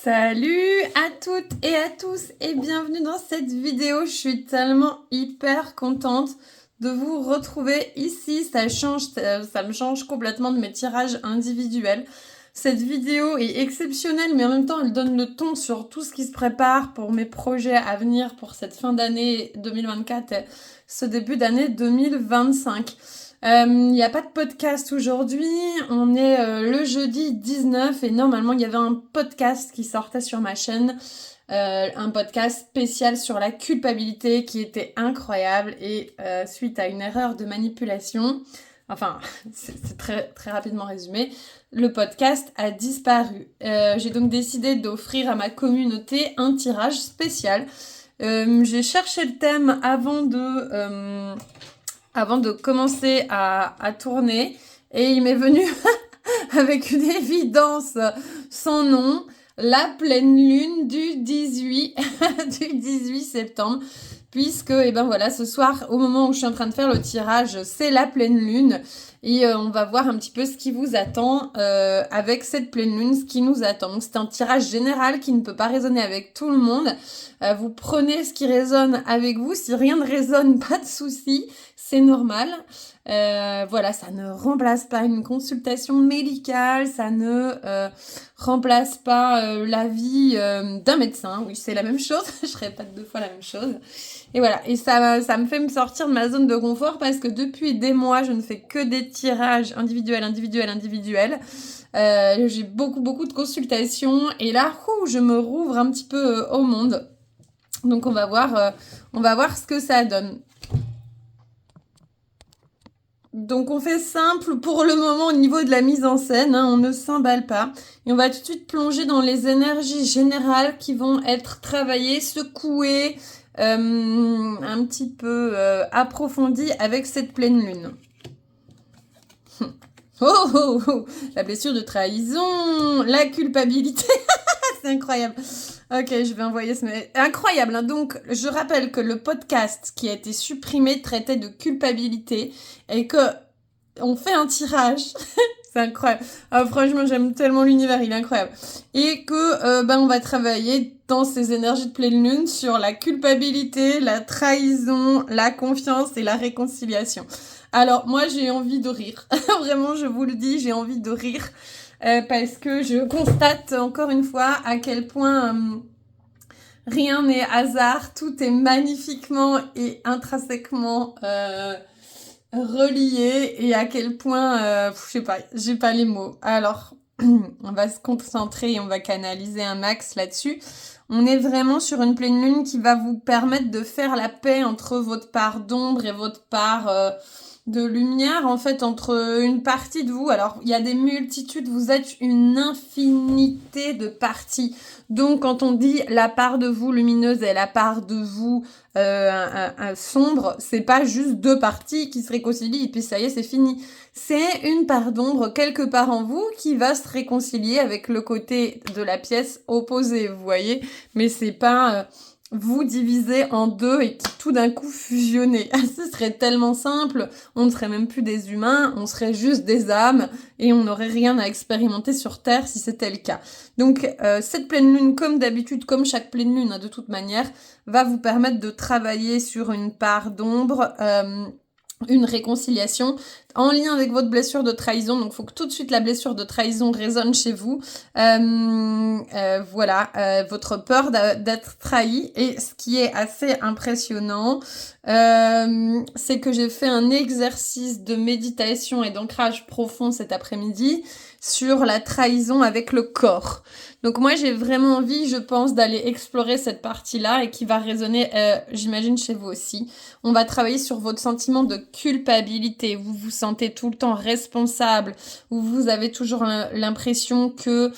Salut à toutes et à tous et bienvenue dans cette vidéo. Je suis tellement hyper contente de vous retrouver ici. Ça me change complètement de mes tirages individuels. Cette vidéo est exceptionnelle, mais en même temps, elle donne le ton sur tout ce qui se prépare pour mes projets à venir pour cette fin d'année 2024 et ce début d'année 2025. Il n'y a pas de podcast aujourd'hui, on est le jeudi 19 et normalement il y avait un podcast qui sortait sur ma chaîne, un podcast spécial sur la culpabilité qui était incroyable et suite à une erreur de manipulation, enfin c'est très, très rapidement résumé, le podcast a disparu. J'ai donc décidé d'offrir à ma communauté un tirage spécial. J'ai cherché le thème avant de commencer à tourner et il m'est venu avec une évidence sans nom, la pleine lune du 18 septembre, puisque voilà, ce soir au moment où je suis en train de faire le tirage, c'est la pleine lune et on va voir un petit peu ce qui vous attend avec cette pleine lune, ce qui nous attend. Donc c'est un tirage général qui ne peut pas résonner avec tout le monde. Vous prenez ce qui résonne avec vous, si rien ne résonne, pas de souci, c'est normal. Voilà, ça ne remplace pas une consultation médicale, ça ne remplace pas l'avis d'un médecin. Oui, c'est la même chose, je répète 2 fois la même chose. Et voilà, et ça me fait me sortir de ma zone de confort parce que depuis des mois, je ne fais que des tirages individuels. J'ai beaucoup de consultations et là, je me rouvre un petit peu au monde. Donc on va voir ce que ça donne. Donc on fait simple pour le moment au niveau de la mise en scène, on ne s'emballe pas. Et on va tout de suite plonger dans les énergies générales qui vont être travaillées, secouées, un petit peu approfondies avec cette pleine lune. La blessure de trahison, la culpabilité, c'est incroyable. Ok, je vais envoyer ce mail. Incroyable, hein. Donc, je rappelle que le podcast qui a été supprimé traitait de culpabilité et que on fait un tirage. C'est incroyable. Ah, franchement, j'aime tellement l'univers, il est incroyable. Et que on va travailler dans ces énergies de pleine lune sur la culpabilité, la trahison, la confiance et la réconciliation. Alors, moi, j'ai envie de rire. Vraiment, je vous le dis, j'ai envie de rire. Parce que je constate encore une fois à quel point rien n'est hasard, tout est magnifiquement et intrinsèquement relié et à quel point, je sais pas, j'ai pas les mots. Alors, on va se concentrer et on va canaliser un max là-dessus. On est vraiment sur une pleine lune qui va vous permettre de faire la paix entre votre part d'ombre et votre part de lumière, en fait, entre une partie de vous. Alors, il y a des multitudes, vous êtes une infinité de parties. Donc, quand on dit la part de vous lumineuse et la part de vous sombre, c'est pas juste 2 parties qui se réconcilient et puis ça y est, c'est fini. C'est une part d'ombre quelque part en vous qui va se réconcilier avec le côté de la pièce opposée, vous voyez. Mais c'est pas vous diviser en 2 et tout d'un coup fusionner. Ce serait tellement simple, on ne serait même plus des humains, on serait juste des âmes et on n'aurait rien à expérimenter sur Terre si c'était le cas. Donc cette pleine lune, comme d'habitude, comme chaque pleine lune de toute manière, va vous permettre de travailler sur une part d'ombre, une réconciliation en lien avec votre blessure de trahison. Donc, il faut que tout de suite la blessure de trahison résonne chez vous. Votre peur d'être trahi. Et ce qui est assez impressionnant, c'est que j'ai fait un exercice de méditation et d'ancrage profond cet après-midi sur la trahison avec le corps. Donc moi, j'ai vraiment envie, je pense, d'aller explorer cette partie-là et qui va résonner, j'imagine, chez vous aussi. On va travailler sur votre sentiment de culpabilité. Vous vous sentez tout le temps responsable, ou vous avez toujours l'impression que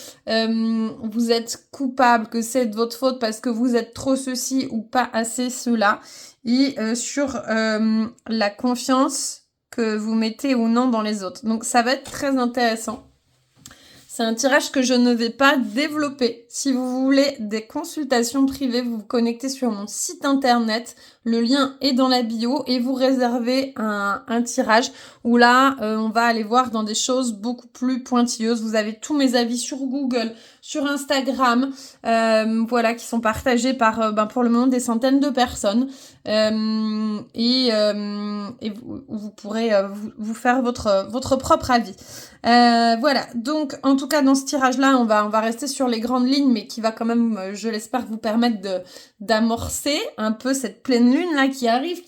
vous êtes coupable, que c'est de votre faute parce que vous êtes trop ceci ou pas assez cela. Et sur la confiance que vous mettez ou non dans les autres. Donc ça va être très intéressant. C'est un tirage que je ne vais pas développer. Si vous voulez des consultations privées, vous vous connectez sur mon site internet. Le lien est dans la bio et vous réservez un tirage où là, on va aller voir dans des choses beaucoup plus pointilleuses. Vous avez tous mes avis sur Google, sur Instagram, voilà, qui sont partagés par, pour le moment, des centaines de personnes. Et vous pourrez vous faire votre propre avis. Voilà, donc en tout cas dans ce tirage-là, on va rester sur les grandes lignes, mais qui va quand même, je l'espère, vous permettre d'amorcer un peu cette pleine lune là qui arrive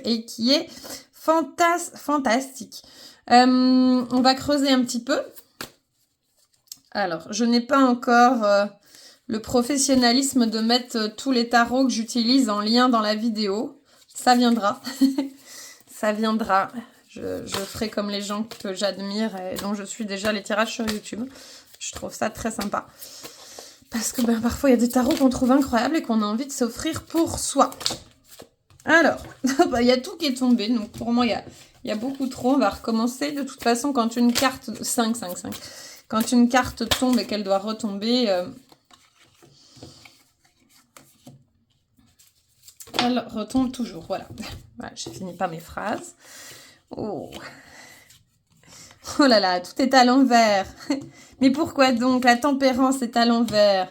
et qui est fantastique. On va creuser un petit peu. Alors, je n'ai pas encore le professionnalisme de mettre tous les tarots que j'utilise en lien dans la vidéo. Ça viendra. Ça viendra. Je ferai comme les gens que j'admire et dont je suis déjà les tirages sur YouTube. Je trouve ça très sympa. Parce que parfois, il y a des tarots qu'on trouve incroyables et qu'on a envie de s'offrir pour soi. Alors, il y a tout qui est tombé. Donc, pour moi, il y a beaucoup trop. On va recommencer. De toute façon, quand une carte... 5. Quand une carte tombe et qu'elle doit retomber... elle retombe toujours. Voilà. Voilà, j'ai fini pas mes phrases. Oh là là, tout est à l'envers. Mais pourquoi donc? La tempérance est à l'envers.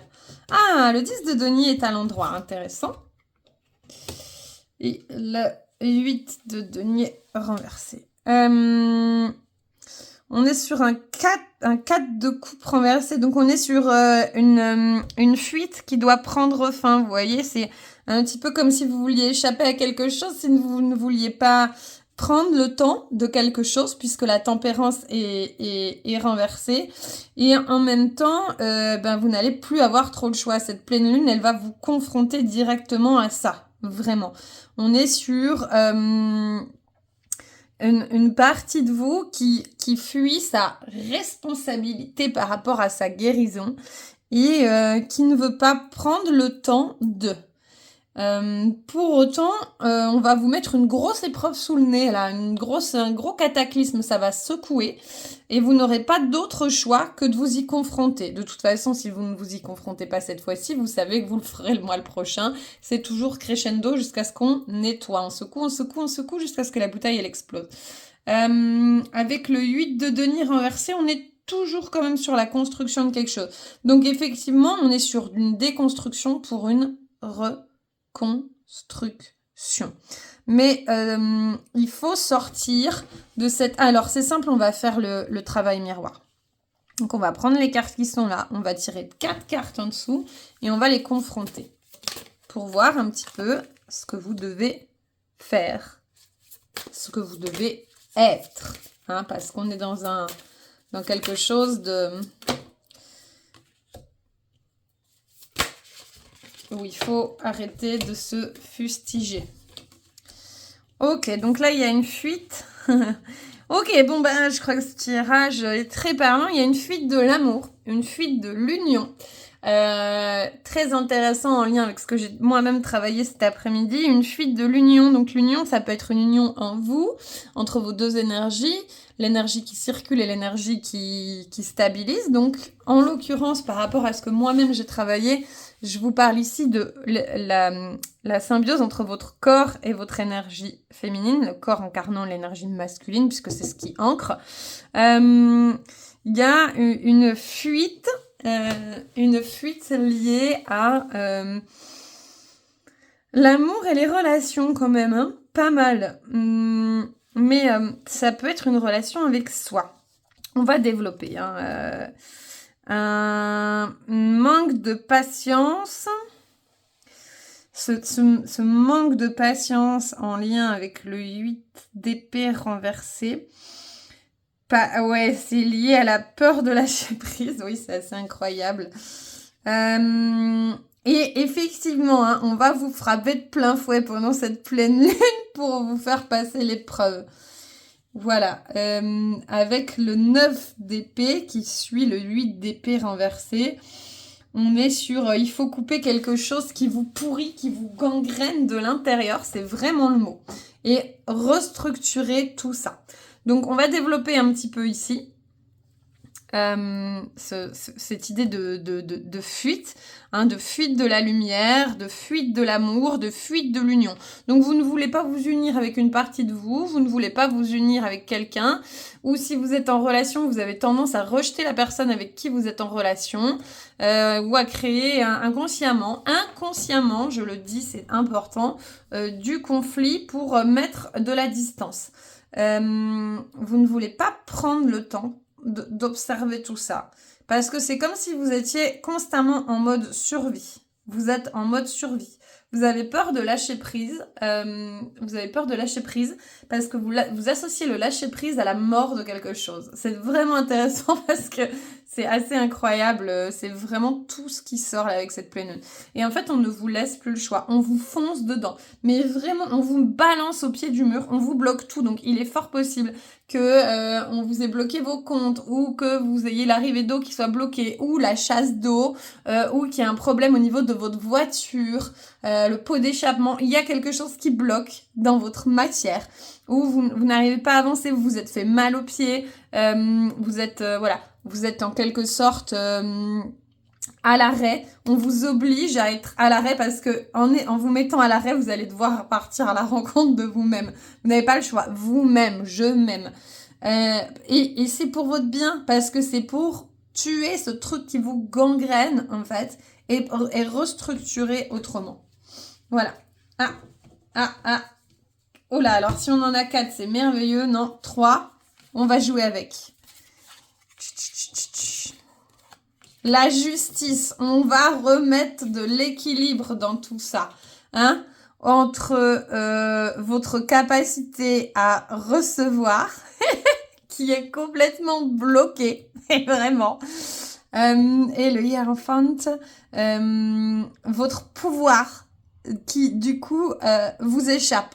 Ah, le 10 de denier est à l'endroit. Intéressant. Et le 8 de denier renversé. On est sur un 4 de coupe renversé. Donc, on est sur une fuite qui doit prendre fin. Vous voyez, c'est un petit peu comme si vous vouliez échapper à quelque chose, si vous ne vouliez pas prendre le temps de quelque chose, puisque la tempérance est renversée. Et en même temps, vous n'allez plus avoir trop le choix. Cette pleine lune, elle va vous confronter directement à ça. Vraiment. On est sur une partie de vous qui fuit sa responsabilité par rapport à sa guérison et qui ne veut pas prendre le temps de... pour autant, on va vous mettre une grosse épreuve sous le nez, là, un gros cataclysme, ça va secouer, et vous n'aurez pas d'autre choix que de vous y confronter. De toute façon, si vous ne vous y confrontez pas cette fois-ci, vous savez que vous le ferez le mois prochain. C'est toujours crescendo jusqu'à ce qu'on nettoie. On secoue jusqu'à ce que la bouteille, elle explose. Avec le 8 de denier renversé, on est toujours quand même sur la construction de quelque chose. Donc effectivement, on est sur une déconstruction pour une reconstruction. Mais il faut sortir de cette... Alors, c'est simple, on va faire le travail miroir. Donc, on va prendre les cartes qui sont là. On va tirer 4 cartes en dessous et on va les confronter pour voir un petit peu ce que vous devez faire, ce que vous devez être. Hein, parce qu'on est dans quelque chose de... où il faut arrêter de se fustiger. Ok, donc là, il y a une fuite. Ok, je crois que ce tirage est très parlant. Il y a une fuite de l'amour, une fuite de l'union. Très intéressant en lien avec ce que j'ai moi-même travaillé cet après-midi. Une fuite de l'union. Donc l'union, ça peut être une union en vous, entre vos deux énergies. L'énergie qui circule et l'énergie qui stabilise. Donc, en l'occurrence, par rapport à ce que moi-même j'ai travaillé, je vous parle ici de la symbiose entre votre corps et votre énergie féminine, le corps incarnant l'énergie masculine, puisque c'est ce qui ancre. Il y a une fuite liée à l'amour et les relations quand même, hein, pas mal. Mais ça peut être une relation avec soi. On va développer un manque de patience. Ce manque de patience en lien avec le 8 d'épée renversé. C'est lié à la peur de lâcher prise. Oui, c'est assez incroyable. Et effectivement, on va vous frapper de plein fouet pendant cette pleine lune pour vous faire passer l'épreuve. Voilà, avec le 9 d'épée qui suit le 8 d'épée renversé, on est sur il faut couper quelque chose qui vous pourrit, qui vous gangrène de l'intérieur, c'est vraiment le mot, et restructurer tout ça. Donc on va développer un petit peu ici. cette idée de fuite, hein, de fuite de la lumière, de fuite de l'amour, de fuite de l'union. Donc vous ne voulez pas vous unir avec une partie de vous, vous ne voulez pas vous unir avec quelqu'un, ou si vous êtes en relation, vous avez tendance à rejeter la personne avec qui vous êtes en relation, ou à créer inconsciemment, je le dis, c'est important, du conflit pour mettre de la distance. Vous ne voulez pas prendre le temps d'observer tout ça. Parce que c'est comme si vous étiez constamment en mode survie. Vous êtes en mode survie. Vous avez peur de lâcher prise. Vous avez peur de lâcher prise parce que vous associez le lâcher prise à la mort de quelque chose. C'est vraiment intéressant parce que c'est assez incroyable. C'est vraiment tout ce qui sort là, avec cette pleine lune. Et en fait, on ne vous laisse plus le choix. On vous fonce dedans. Mais vraiment, on vous balance au pied du mur. On vous bloque tout. Donc, il est fort possible que on vous ait bloqué vos comptes ou que vous ayez l'arrivée d'eau qui soit bloquée ou la chasse d'eau ou qu'il y a un problème au niveau de votre voiture, le pot d'échappement. Il y a quelque chose qui bloque dans votre matière ou vous n'arrivez pas à avancer, vous vous êtes fait mal aux pieds, vous êtes vous êtes en quelque sorte à l'arrêt. On vous oblige à être à l'arrêt parce que en vous mettant à l'arrêt, vous allez devoir partir à la rencontre de vous-même. Vous n'avez pas le choix. Vous-même, je m'aime. Et c'est pour votre bien parce que c'est pour tuer ce truc qui vous gangrène en fait et restructurer autrement. Voilà. Oh là, alors si on en a 4, c'est merveilleux. Non, 3, on va jouer avec. La justice, on va remettre de l'équilibre dans tout ça, hein, entre votre capacité à recevoir, qui est complètement bloquée, vraiment, et le hiérophant, votre pouvoir qui, du coup, vous échappe.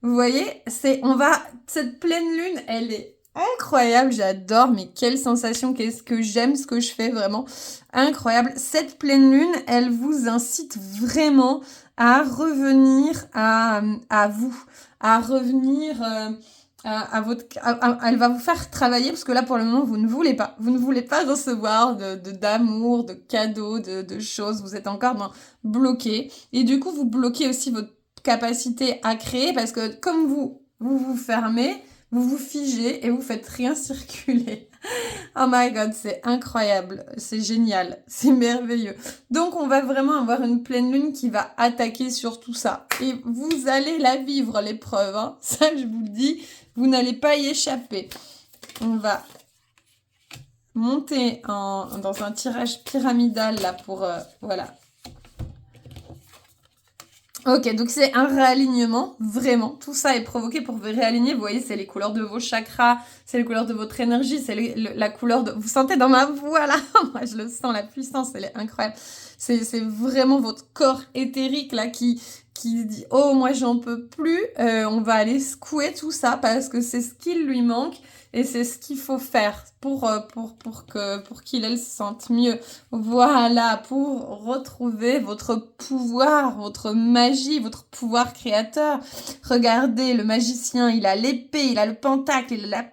Vous voyez, cette pleine lune, elle est incroyable, j'adore, mais quelle sensation, qu'est-ce que j'aime ce que je fais, vraiment incroyable. Cette pleine lune, elle vous incite vraiment à revenir à vous, à revenir elle va vous faire travailler parce que là pour le moment vous ne voulez pas recevoir d'amour, de cadeaux, de choses, vous êtes encore bloqué et du coup vous bloquez aussi votre capacité à créer parce que comme vous fermez, vous vous figez et vous faites rien circuler. Oh my god, c'est incroyable, c'est génial, c'est merveilleux. Donc on va vraiment avoir une pleine lune qui va attaquer sur tout ça. Et vous allez la vivre l'épreuve, hein. Ça je vous le dis, vous n'allez pas y échapper. On va monter dans un tirage pyramidal là pour... voilà. Ok, donc c'est un réalignement, vraiment. Tout ça est provoqué pour vous réaligner. Vous voyez, c'est les couleurs de vos chakras, c'est les couleurs de votre énergie, c'est la couleur de... Vous sentez dans ma voix là? Moi, je le sens, la puissance, elle est incroyable. C'est vraiment votre corps éthérique là qui dit « Oh, moi, j'en peux plus. On va aller secouer tout ça parce que c'est ce qu'il lui manque. » Et c'est ce qu'il faut faire pour qu'il elle se sente mieux. Voilà, pour retrouver votre pouvoir, votre magie, votre pouvoir créateur. Regardez, le magicien, il a l'épée, il a le pentacle, il a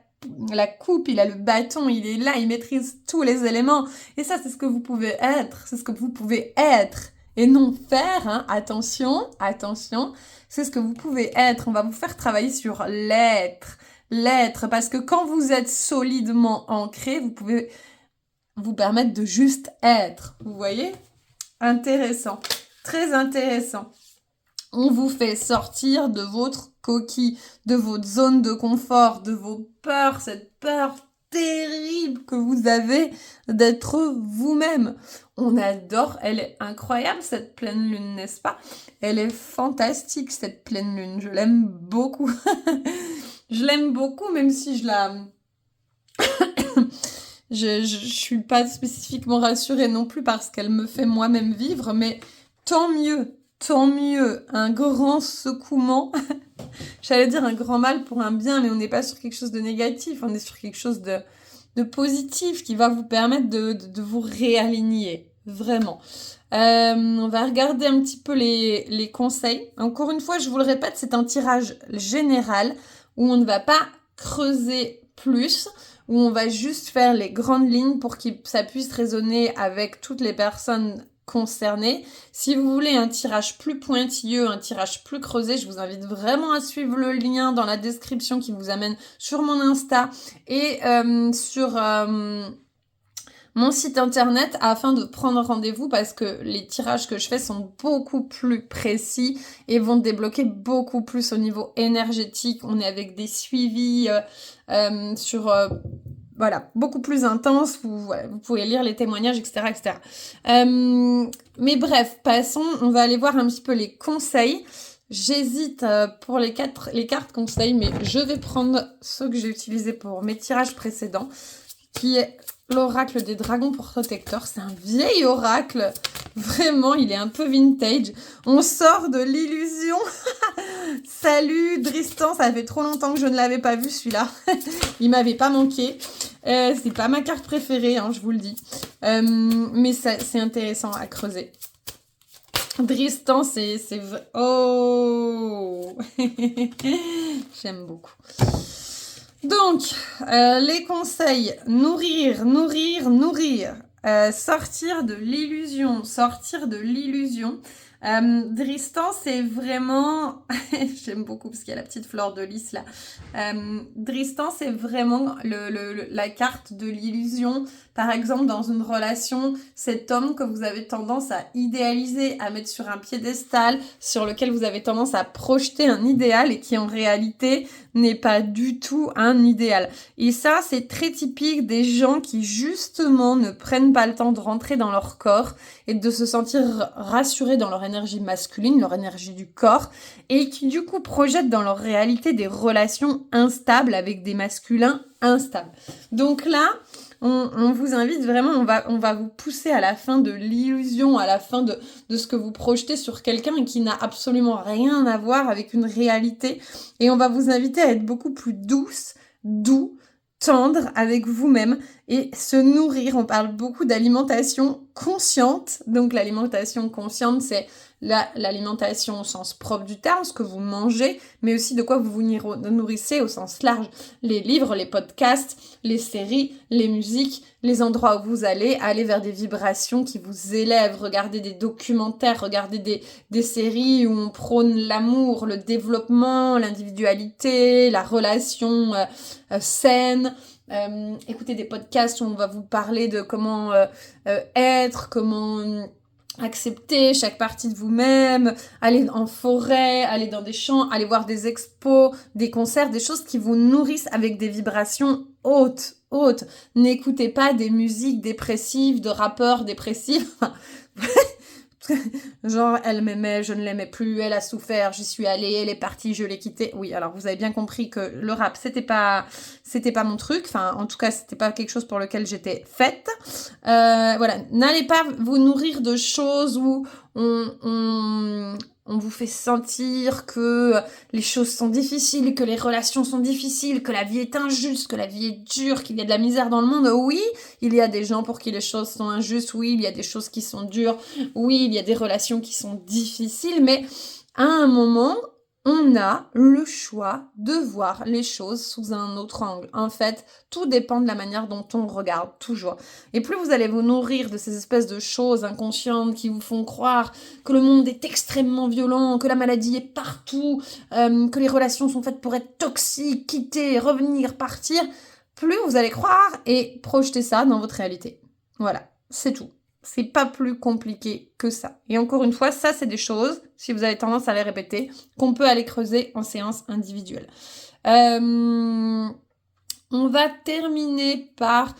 la coupe, il a le bâton, il est là, il maîtrise tous les éléments. Et ça, c'est ce que vous pouvez être. C'est ce que vous pouvez être. Et non faire, hein. Attention, c'est ce que vous pouvez être. On va vous faire travailler sur l'être. L'être, parce que quand vous êtes solidement ancré, vous pouvez vous permettre de juste être. Vous voyez? Intéressant. Très intéressant. On vous fait sortir de votre coquille, de votre zone de confort, de vos peurs, cette peur terrible que vous avez d'être vous-même. On adore, elle est incroyable cette pleine lune, n'est-ce pas? Elle est fantastique cette pleine lune, je l'aime beaucoup. Je l'aime beaucoup, même si je suis pas spécifiquement rassurée non plus parce qu'elle me fait moi-même vivre, mais tant mieux, un grand secouement. J'allais dire un grand mal pour un bien, mais on n'est pas sur quelque chose de négatif, on est sur quelque chose de positif qui va vous permettre de vous réaligner, vraiment. On va regarder un petit peu les conseils. Encore une fois, je vous le répète, c'est un tirage général où on ne va pas creuser plus, où on va juste faire les grandes lignes pour que ça puisse résonner avec toutes les personnes concernées. Si vous voulez un tirage plus pointilleux, un tirage plus creusé, je vous invite vraiment à suivre le lien dans la description qui vous amène sur mon Insta et sur mon site internet afin de prendre rendez-vous parce que les tirages que je fais sont beaucoup plus précis et vont débloquer beaucoup plus au niveau énergétique. On est avec des suivis sur... voilà, beaucoup plus intense, vous pouvez lire les témoignages, etc. etc. Mais bref, passons, on va aller voir un petit peu les conseils. J'hésite pour les cartes conseils, mais je vais prendre ceux que j'ai utilisés pour mes tirages précédents, qui est l'oracle des dragons protecteurs. C'est un vieil oracle, vraiment, il est un peu vintage. On sort de l'illusion. Salut Dristan, ça fait trop longtemps que je ne l'avais pas vu celui-là. Il m'avait pas manqué. C'est pas ma carte préférée, hein, je vous le dis. Mais c'est intéressant à creuser. Dristan, c'est... Oh j'aime beaucoup. Donc, les conseils, nourrir. Sortir de l'illusion. Dristan, c'est vraiment... J'aime beaucoup parce qu'il y a la petite fleur de lys là. Dristan, c'est vraiment la carte de l'illusion. Par exemple, dans une relation, cet homme que vous avez tendance à idéaliser, à mettre sur un piédestal, sur lequel vous avez tendance à projeter un idéal et qui en réalité n'est pas du tout un idéal. Et ça, c'est très typique des gens qui justement ne prennent pas le temps de rentrer dans leur corps et de se sentir rassurés dans leur énergie masculine, leur énergie du corps, et qui du coup projettent dans leur réalité des relations instables avec des masculins instables. Donc là, on vous invite vraiment, on va vous pousser à la fin de l'illusion, à la fin de ce que vous projetez sur quelqu'un qui n'a absolument rien à voir avec une réalité. Et on va vous inviter à être beaucoup plus doux, tendre avec vous-même et se nourrir. On parle beaucoup d'alimentation consciente. Donc l'alimentation consciente, c'est l'alimentation au sens propre du terme, ce que vous mangez, mais aussi de quoi vous vous nourrissez au sens large. Les livres, les podcasts, les séries, les musiques, les endroits où vous allez vers des vibrations qui vous élèvent. Regardez des documentaires, regardez des séries où on prône l'amour, le développement, l'individualité, la relation saine. Écoutez des podcasts où on va vous parler de comment être, comment accepter chaque partie de vous-même, aller en forêt, aller dans des champs, aller voir des expos, des concerts, des choses qui vous nourrissent avec des vibrations hautes. N'écoutez pas des musiques dépressives, de rappeurs dépressifs. Genre, elle m'aimait, je ne l'aimais plus, elle a souffert, j'y suis allée, elle est partie, je l'ai quittée. Oui, alors vous avez bien compris que le rap, c'était pas mon truc. Enfin, en tout cas, c'était pas quelque chose pour lequel j'étais faite. Voilà, n'allez pas vous nourrir de choses où on vous fait sentir que les choses sont difficiles, que les relations sont difficiles, que la vie est injuste, que la vie est dure, qu'il y a de la misère dans le monde. Oui, il y a des gens pour qui les choses sont injustes. Oui, il y a des choses qui sont dures. Oui, il y a des relations qui sont difficiles. Mais à un moment, on a le choix de voir les choses sous un autre angle. En fait, tout dépend de la manière dont on regarde, toujours. Et plus vous allez vous nourrir de ces espèces de choses inconscientes qui vous font croire que le monde est extrêmement violent, que la maladie est partout, que les relations sont faites pour être toxiques, quitter, revenir, partir, plus vous allez croire et projeter ça dans votre réalité. Voilà, c'est tout. C'est pas plus compliqué que ça. Et encore une fois, ça, c'est des choses, si vous avez tendance à les répéter, qu'on peut aller creuser en séance individuelle. On va terminer par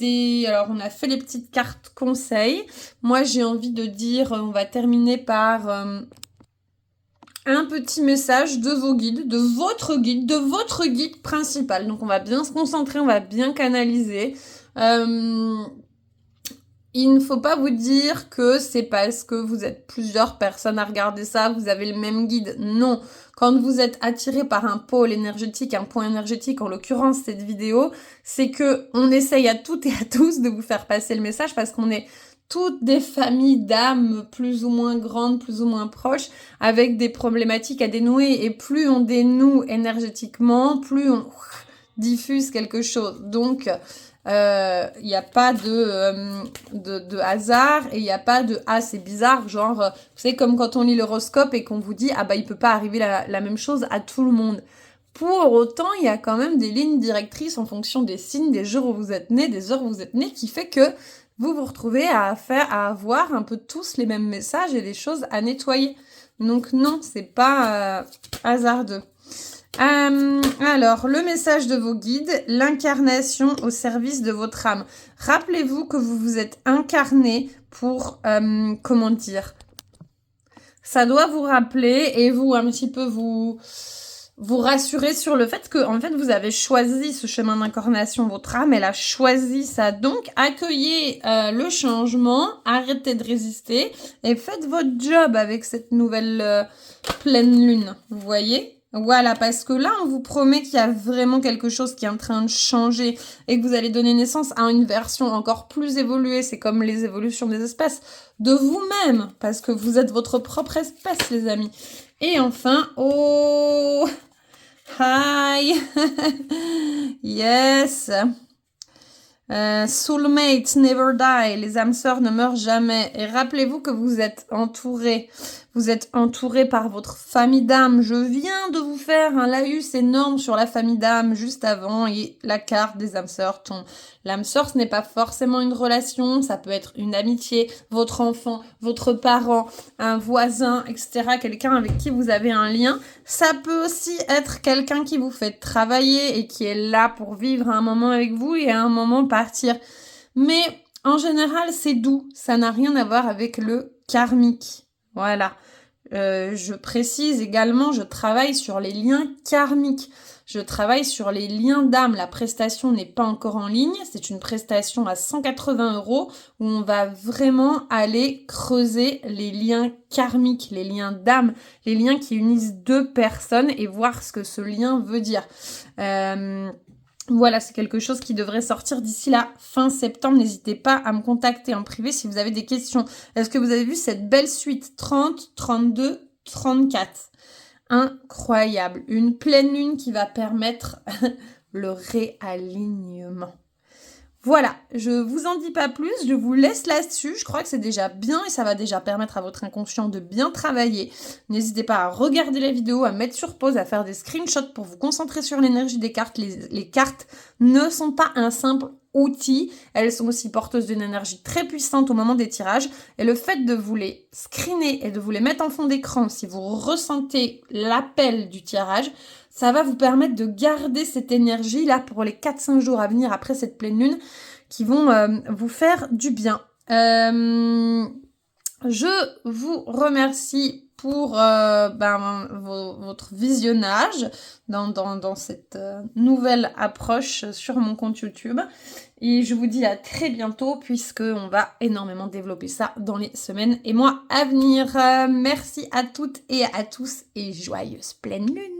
alors, on a fait les petites cartes conseils. Moi, j'ai envie de dire, on va terminer par un petit message de vos guides, de votre guide principal. Donc, on va bien se concentrer, on va bien canaliser. Il ne faut pas vous dire que c'est parce que vous êtes plusieurs personnes à regarder ça, vous avez le même guide. Non. Quand vous êtes attiré par un pôle énergétique, un point énergétique, en l'occurrence cette vidéo, c'est que on essaye à toutes et à tous de vous faire passer le message parce qu'on est toutes des familles d'âmes plus ou moins grandes, plus ou moins proches, avec des problématiques à dénouer. Et plus on dénoue énergétiquement, plus on diffuse quelque chose. Donc, il n'y a pas de hasard et il n'y a pas de « ah, c'est bizarre », genre, vous savez, comme quand on lit l'horoscope et qu'on vous dit « ah bah, il peut pas arriver la même chose à tout le monde ». Pour autant, il y a quand même des lignes directrices en fonction des signes, des jours où vous êtes né, des heures où vous êtes né, qui fait que vous vous retrouvez à avoir un peu tous les mêmes messages et des choses à nettoyer. Donc non, c'est pas hasardeux. Alors, le message de vos guides, l'incarnation au service de votre âme. Rappelez-vous que vous vous êtes incarné pour, comment dire, ça doit vous rappeler et vous un petit peu vous rassurer sur le fait que, en fait, vous avez choisi ce chemin d'incarnation, votre âme, elle a choisi ça. Donc, accueillez le changement, arrêtez de résister et faites votre job avec cette nouvelle pleine lune, vous voyez ? Voilà, parce que là, on vous promet qu'il y a vraiment quelque chose qui est en train de changer et que vous allez donner naissance à une version encore plus évoluée. C'est comme les évolutions des espèces de vous-même, parce que vous êtes votre propre espèce, les amis. Et enfin, oh, hi, yes, soulmates never die, les âmes sœurs ne meurent jamais. Et rappelez-vous que vous êtes entourés par votre famille d'âmes. Je viens de vous faire un laïus énorme sur la famille d'âmes juste avant et la carte des âmes sœurs tombe. L'âme sœur, ce n'est pas forcément une relation, ça peut être une amitié, votre enfant, votre parent, un voisin, etc. Quelqu'un avec qui vous avez un lien. Ça peut aussi être quelqu'un qui vous fait travailler et qui est là pour vivre un moment avec vous et à un moment partir. Mais en général, c'est doux. Ça n'a rien à voir avec le karmique. Voilà. Je précise également, je travaille sur les liens karmiques. Je travaille sur les liens d'âme. La prestation n'est pas encore en ligne. C'est une prestation à 180 € où on va vraiment aller creuser les liens karmiques, les liens d'âme, les liens qui unissent deux personnes et voir ce que ce lien veut dire. Voilà, c'est quelque chose qui devrait sortir d'ici la fin septembre. N'hésitez pas à me contacter en privé si vous avez des questions. Est-ce que vous avez vu cette belle suite 30, 32, 34 ? Incroyable. Une pleine lune qui va permettre le réalignement. Voilà, je vous en dis pas plus, je vous laisse là-dessus. Je crois que c'est déjà bien et ça va déjà permettre à votre inconscient de bien travailler. N'hésitez pas à regarder la vidéo, à mettre sur pause, à faire des screenshots pour vous concentrer sur l'énergie des cartes. Les cartes ne sont pas un simple outil, elles sont aussi porteuses d'une énergie très puissante au moment des tirages. Et le fait de vous les screener et de vous les mettre en fond d'écran, si vous ressentez l'appel du tirage, ça va vous permettre de garder cette énergie-là pour les 4-5 jours à venir après cette pleine lune qui vont vous faire du bien. Je vous remercie pour votre visionnage dans cette nouvelle approche sur mon compte YouTube. Et je vous dis à très bientôt puisqu'on va énormément développer ça dans les semaines et mois à venir. Merci à toutes et à tous et joyeuse pleine lune!